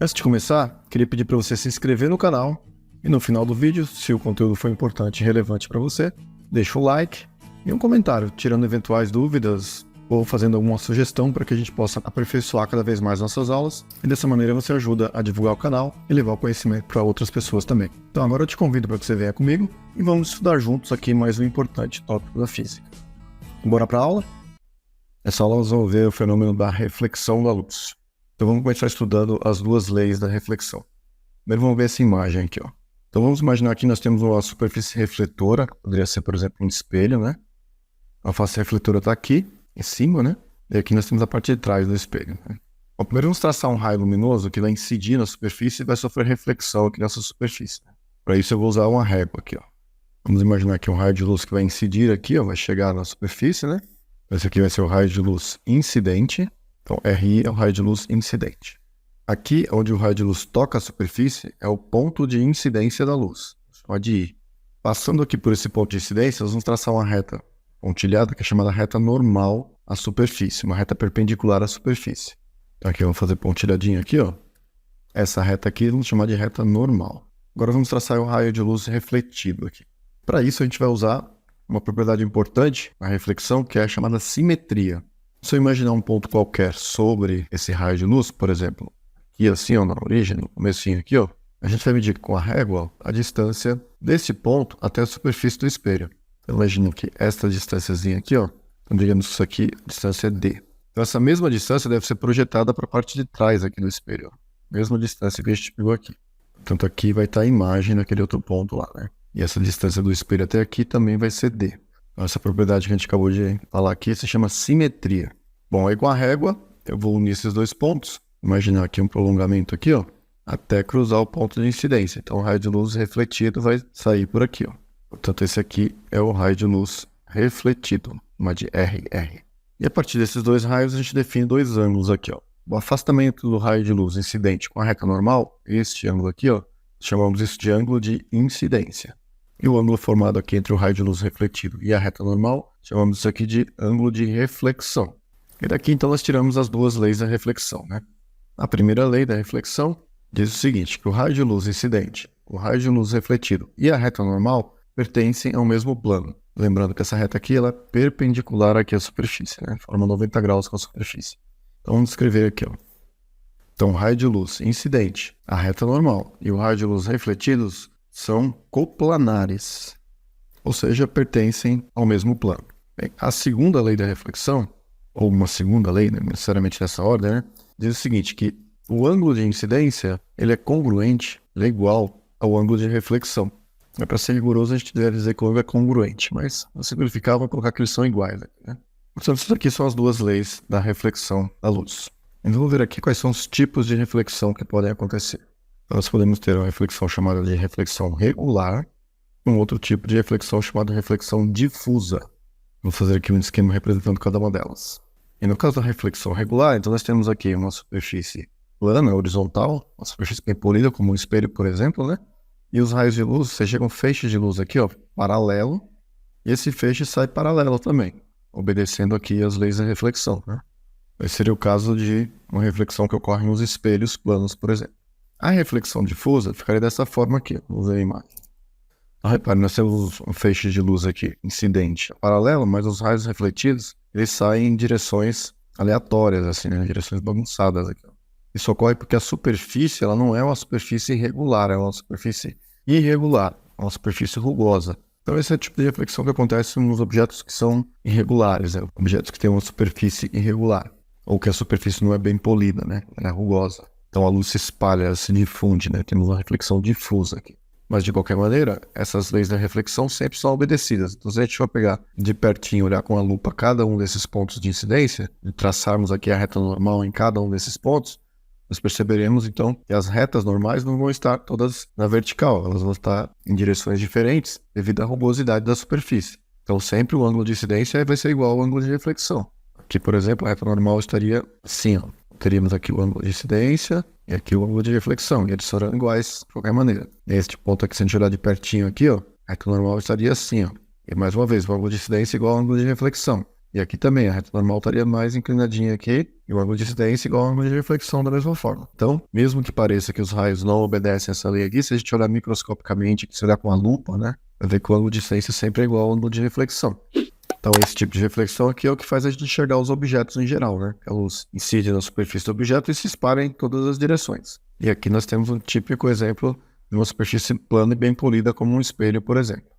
Antes de começar, queria pedir para você se inscrever no canal e no final do vídeo, se o conteúdo foi importante e relevante para você, deixa o like e um comentário, tirando eventuais dúvidas ou fazendo alguma sugestão para que a gente possa aperfeiçoar cada vez mais nossas aulas, e dessa maneira você ajuda a divulgar o canal e levar o conhecimento para outras pessoas também. Então agora eu te convido para que você venha comigo e vamos estudar juntos aqui mais um importante tópico da física. Bora para a aula? Nessa aula nós vamos ver o fenômeno da reflexão da luz. Então vamos começar estudando as duas leis da reflexão. Primeiro vamos ver essa imagem aqui, ó. Então vamos imaginar que nós temos uma superfície refletora, que poderia ser, por exemplo, um espelho, né? A face refletora está aqui, em cima, né? E aqui nós temos a parte de trás do espelho, né? Bom, primeiro vamos traçar um raio luminoso que vai incidir na superfície e vai sofrer reflexão aqui nessa superfície. Para isso eu vou usar uma régua aqui, ó. Vamos imaginar que um raio de luz que vai incidir aqui, ó, vai chegar na superfície, né? Esse aqui vai ser o raio de luz incidente. Então, RI é o raio de luz incidente. Aqui, onde o raio de luz toca a superfície, é o ponto de incidência da luz, chamado de I. Passando aqui por esse ponto de incidência, nós vamos traçar uma reta pontilhada, que é chamada reta normal à superfície, uma reta perpendicular à superfície. Então, aqui vamos fazer pontilhadinho aqui, ó. Essa reta aqui vamos chamar de reta normal. Agora vamos traçar o raio de luz refletido aqui. Para isso, a gente vai usar uma propriedade importante na reflexão, que é a chamada simetria. Se eu imaginar um ponto qualquer sobre esse raio de luz, por exemplo, aqui assim, ó, na origem, no comecinho aqui, ó, a gente vai medir com a régua a distância desse ponto até a superfície do espelho. Então, imagina que esta distânciazinha aqui, ó, então digamos que isso aqui, a distância é D. Então essa mesma distância deve ser projetada para a parte de trás aqui do espelho, ó. Mesma distância que a gente pegou aqui. Portanto, aqui vai estar a imagem daquele outro ponto lá, né? E essa distância do espelho até aqui também vai ser D. Então, essa propriedade que a gente acabou de falar aqui se chama simetria. Bom, aí com a régua, eu vou unir esses dois pontos. Imaginar aqui um prolongamento aqui, ó, até cruzar o ponto de incidência. Então, o raio de luz refletido vai sair por aqui, ó. Portanto, esse aqui é o raio de luz refletido, uma de RR. E a partir desses dois raios, a gente define dois ângulos aqui, ó. O afastamento do raio de luz incidente com a reta normal, este ângulo aqui, ó, chamamos isso de ângulo de incidência. E o ângulo formado aqui entre o raio de luz refletido e a reta normal, chamamos isso aqui de ângulo de reflexão. E daqui, então, nós tiramos as duas leis da reflexão, né? A primeira lei da reflexão diz o seguinte, que o raio de luz incidente, o raio de luz refletido e a reta normal pertencem ao mesmo plano. Lembrando que essa reta aqui ela é perpendicular aqui à superfície, né? Forma 90 graus com a superfície. Então, vamos escrever aqui, ó. Então, o raio de luz incidente, a reta normal e o raio de luz refletidos são coplanares, ou seja, pertencem ao mesmo plano. Bem, a segunda lei da reflexão, ou uma segunda lei, né, necessariamente nessa ordem, né, diz o seguinte, que o ângulo de incidência ele é congruente, ele é igual ao ângulo de reflexão. Para ser rigoroso, a gente deve dizer que o ângulo é congruente, mas para simplificar, vou colocar que eles são iguais. Né? Portanto, isso aqui são as duas leis da reflexão da luz. Então, vamos ver aqui quais são os tipos de reflexão que podem acontecer. Nós podemos ter uma reflexão chamada de reflexão regular, um outro tipo de reflexão chamada de reflexão difusa. Vou fazer aqui um esquema representando cada uma delas. E no caso da reflexão regular, então nós temos aqui uma superfície plana, horizontal, uma superfície bem polida, como um espelho, por exemplo, né? E os raios de luz, você chega um feixe de luz aqui, ó, paralelo, e esse feixe sai paralelo também, obedecendo aqui as leis da reflexão, né? Esse seria o caso de uma reflexão que ocorre nos espelhos planos, por exemplo. A reflexão difusa ficaria dessa forma aqui, vamos ver a imagem. Então, repare, nós temos um feixe de luz aqui, incidente, paralelo, mas os raios refletidos, eles saem em direções aleatórias, assim, né? Direções bagunçadas aqui. Isso ocorre porque a superfície, ela não é uma superfície regular, é uma superfície irregular, é uma superfície rugosa. Então, esse é o tipo de reflexão que acontece nos objetos que são irregulares, né? Objetos que têm uma superfície irregular, ou que a superfície não é bem polida, né? Ela é rugosa. Então a luz se espalha, ela se difunde, né? Temos uma reflexão difusa aqui. Mas de qualquer maneira, essas leis da reflexão sempre são obedecidas. Então se a gente for pegar de pertinho, olhar com a lupa cada um desses pontos de incidência, e traçarmos aqui a reta normal em cada um desses pontos, nós perceberemos então que as retas normais não vão estar todas na vertical, elas vão estar em direções diferentes devido à rugosidade da superfície. Então sempre o ângulo de incidência vai ser igual ao ângulo de reflexão. Aqui, por exemplo, a reta normal estaria assim, ó. Teríamos aqui o ângulo de incidência e aqui o ângulo de reflexão, e eles serão iguais de qualquer maneira. Neste ponto aqui, se a gente olhar de pertinho aqui, ó, a reta normal estaria assim, ó. E mais uma vez, o ângulo de incidência é igual ao ângulo de reflexão. E aqui também a reta normal estaria mais inclinadinha aqui, e o ângulo de incidência igual ao ângulo de reflexão da mesma forma. Então, mesmo que pareça que os raios não obedecem essa lei aqui, se a gente olhar microscopicamente, se olhar com a lupa, né, vai ver que o ângulo de incidência sempre é igual ao ângulo de reflexão. Então, esse tipo de reflexão aqui é o que faz a gente enxergar os objetos em geral, né? A luz incide na superfície do objeto e se espalha em todas as direções. E aqui nós temos um típico exemplo de uma superfície plana e bem polida como um espelho, por exemplo.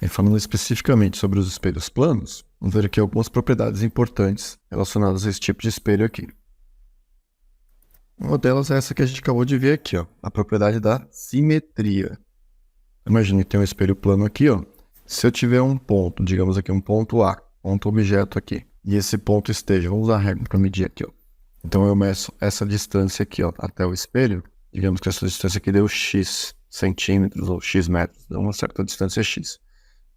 E falando especificamente sobre os espelhos planos, vamos ver aqui algumas propriedades importantes relacionadas a esse tipo de espelho aqui. Uma delas é essa que a gente acabou de ver aqui, ó, a propriedade da simetria. Imagine que tem um espelho plano aqui, ó. Se eu tiver um ponto, digamos aqui um ponto A, ponto objeto aqui, e esse ponto esteja, vamos usar a régua para medir aqui, ó. Então eu meço essa distância aqui, ó, até o espelho, digamos que essa distância aqui deu x centímetros ou x metros, deu uma certa distância x.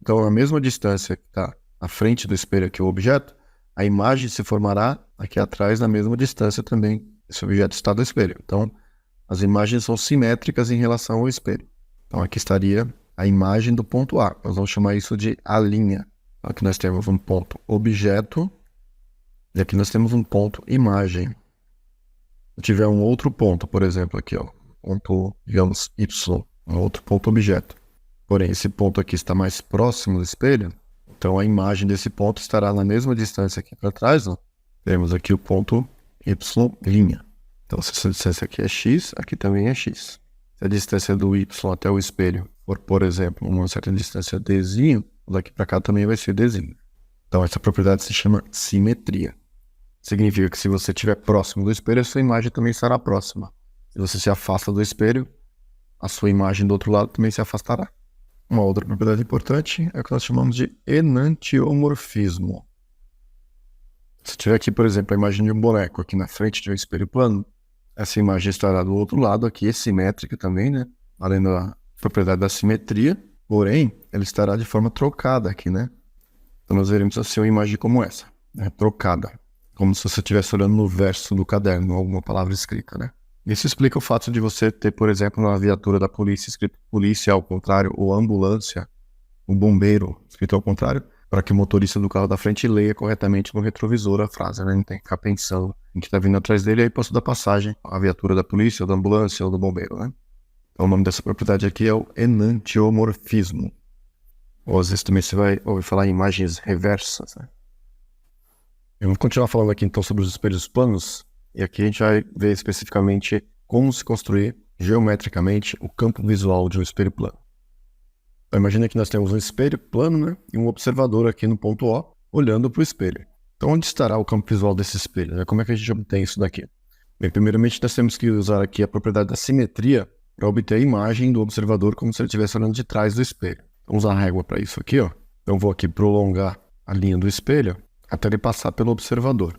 Então, a mesma distância que está à frente do espelho aqui, o objeto, a imagem se formará aqui atrás na mesma distância também esse objeto está do espelho. Então, as imagens são simétricas em relação ao espelho. Então, aqui estaria a imagem do ponto A. Nós vamos chamar isso de A'. Então, aqui nós temos um ponto objeto e aqui nós temos um ponto imagem. Se eu tiver um outro ponto, por exemplo, aqui, ó, ponto, digamos, Y, um outro ponto objeto. Porém, esse ponto aqui está mais próximo do espelho, então a imagem desse ponto estará na mesma distância aqui para trás, ó. Temos aqui o ponto Y'. Então, se essa distância aqui é x, aqui também é x. Se a distância do y até o espelho for, por exemplo, uma certa distância dzinho, daqui para cá também vai ser dzinho. Então, essa propriedade se chama simetria. Significa que se você estiver próximo do espelho, a sua imagem também estará próxima. Se você se afasta do espelho, a sua imagem do outro lado também se afastará. Uma outra propriedade importante é o que nós chamamos de enantiomorfismo. Se tiver aqui, por exemplo, a imagem de um boneco aqui na frente de um espelho plano, essa imagem estará do outro lado aqui, simétrica também, né? Além da propriedade da simetria, porém, ela estará de forma trocada aqui, né? Então nós veremos assim uma imagem como essa, né? Trocada, como se você estivesse olhando no verso do caderno, alguma palavra escrita, né? Isso explica o fato de você ter, por exemplo, na viatura da polícia escrito polícia ao contrário, ou ambulância, o bombeiro escrito ao contrário, para que o motorista do carro da frente leia corretamente no retrovisor a frase, né? Não tem que ficar pensando em que está vindo atrás dele, e aí posso dar passagem à viatura da polícia, ou da ambulância, ou do bombeiro, né? Então o nome dessa propriedade aqui é o enantiomorfismo. Ou às vezes também você vai ouvir falar em imagens reversas, né? Eu vou continuar falando aqui então sobre os espelhos planos, e aqui a gente vai ver especificamente como se construir geometricamente o campo visual de um espelho plano. Então imagina que nós temos um espelho plano, né, e um observador aqui no ponto O, olhando para o espelho. Então onde estará o campo visual desse espelho, né? Como é que a gente obtém isso daqui? Bem, primeiramente nós temos que usar aqui a propriedade da simetria para obter a imagem do observador como se ele estivesse olhando de trás do espelho. Vamos usar a régua para isso aqui, ó. Então eu vou aqui prolongar a linha do espelho até ele passar pelo observador.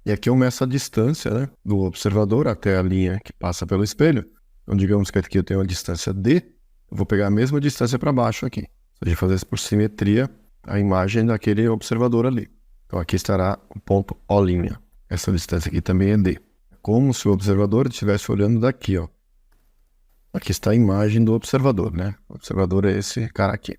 E aqui eu meço a distância, né, do observador até a linha que passa pelo espelho. Então digamos que aqui eu tenho uma distância D, eu vou pegar a mesma distância para baixo aqui. Se a gente fazer isso por simetria, a imagem daquele observador ali. Então aqui estará o ponto O'. Essa distância aqui também é D. É como se o observador estivesse olhando daqui, ó. Aqui está a imagem do observador, né? O observador é esse cara aqui.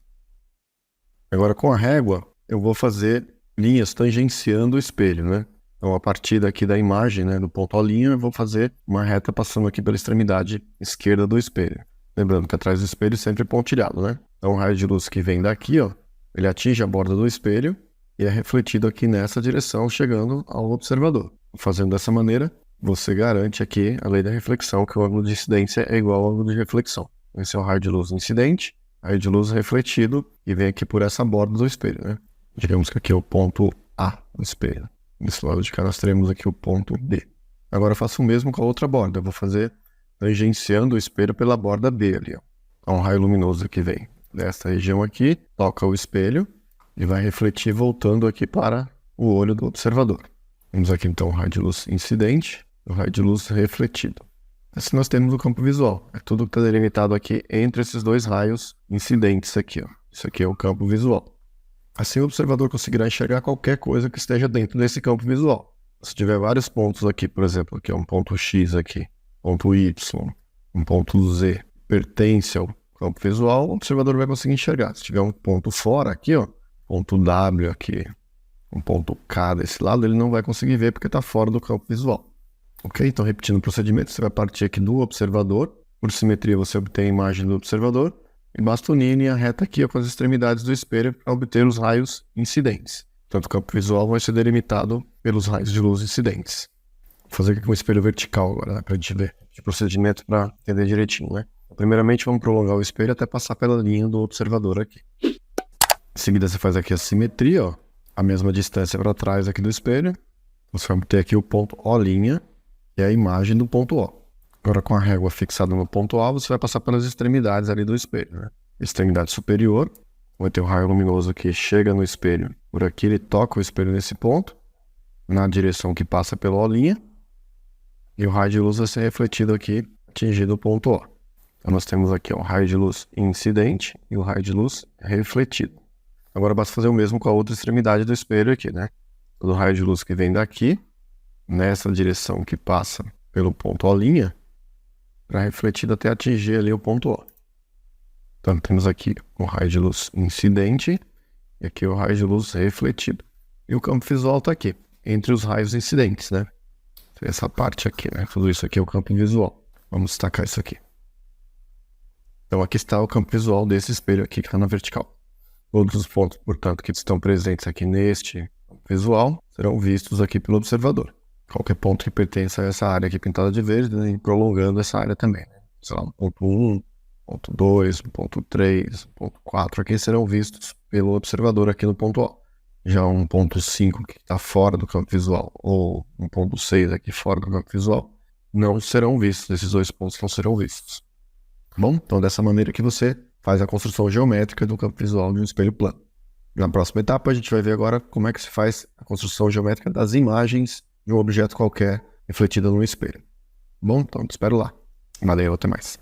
Agora com a régua, eu vou fazer linhas tangenciando o espelho, né? Então, a partir daqui da imagem, né, do ponto O', eu vou fazer uma reta passando aqui pela extremidade esquerda do espelho. Lembrando que atrás do espelho sempre é pontilhado, né? Então, o raio de luz que vem daqui, ó, ele atinge a borda do espelho e é refletido aqui nessa direção, chegando ao observador. Fazendo dessa maneira, você garante aqui a lei da reflexão, que o ângulo de incidência é igual ao ângulo de reflexão. Esse é o raio de luz incidente, raio de luz refletido, e vem aqui por essa borda do espelho, né? Digamos que aqui é o ponto A do espelho. Desse lado de cá nós teremos aqui o ponto D. Agora eu faço o mesmo com a outra borda. Eu vou fazer tangenciando o espelho pela borda B ali, ó. Então, um raio luminoso que vem dessa região aqui, toca o espelho e vai refletir voltando aqui para o olho do observador. Vamos aqui então o raio de luz incidente e o raio de luz refletido. Assim nós temos o campo visual. É tudo que está delimitado aqui entre esses dois raios incidentes aqui, ó. Isso aqui é o campo visual. Assim o observador conseguirá enxergar qualquer coisa que esteja dentro desse campo visual. Se tiver vários pontos aqui, por exemplo, aqui é um ponto X aqui, ponto Y, um ponto Z, pertence ao campo visual, o observador vai conseguir enxergar. Se tiver um ponto fora aqui, ó, ponto W aqui, um ponto K desse lado, ele não vai conseguir ver porque está fora do campo visual. Ok? Então, repetindo o procedimento, você vai partir aqui do observador. Por simetria, você obtém a imagem do observador. E basta unir em linha reta aqui com as extremidades do espelho para obter os raios incidentes. Portanto, o campo visual vai ser delimitado pelos raios de luz incidentes. Vou fazer aqui com o espelho vertical agora, né, para a gente ver o procedimento para entender direitinho, né? Primeiramente, vamos prolongar o espelho até passar pela linha do observador aqui. Em seguida, você faz aqui a simetria, ó, a mesma distância para trás aqui do espelho. Você vai obter aqui o ponto O', que é a imagem do ponto O. Agora, com a régua fixada no ponto O, você vai passar pelas extremidades ali do espelho, né? Extremidade superior, vai ter um raio luminoso que chega no espelho. Por aqui ele toca o espelho nesse ponto, na direção que passa pelo O', e o raio de luz vai ser refletido aqui, atingindo o ponto O. Então nós temos aqui ó, o raio de luz incidente e o raio de luz refletido. Agora basta fazer o mesmo com a outra extremidade do espelho aqui, né? Todo raio de luz que vem daqui, nessa direção que passa pelo ponto O', para refletido até atingir ali o ponto O. Então temos aqui o raio de luz incidente e aqui o raio de luz refletido. E o campo visual está aqui, entre os raios incidentes, né? Essa parte aqui, né? Tudo isso aqui é o campo visual. Vamos destacar isso aqui. Então aqui está o campo visual desse espelho aqui que está na vertical. Todos os pontos, portanto, que estão presentes aqui neste campo visual serão vistos aqui pelo observador. Qualquer ponto que pertença a essa área aqui pintada de verde, né, e prolongando essa área também, né? Sei lá, um ponto 1, ponto 2, ponto 3, ponto 4, aqui serão vistos pelo observador aqui no ponto O. Já um ponto 5 que está fora do campo visual, ou um ponto 6 aqui fora do campo visual, não serão vistos, esses dois pontos não serão vistos. Bom, então dessa maneira que você faz a construção geométrica do campo visual de um espelho plano. Na próxima etapa a gente vai ver agora como é que se faz a construção geométrica das imagens de um objeto qualquer refletida no espelho. Bom, então te espero lá. Valeu, até mais.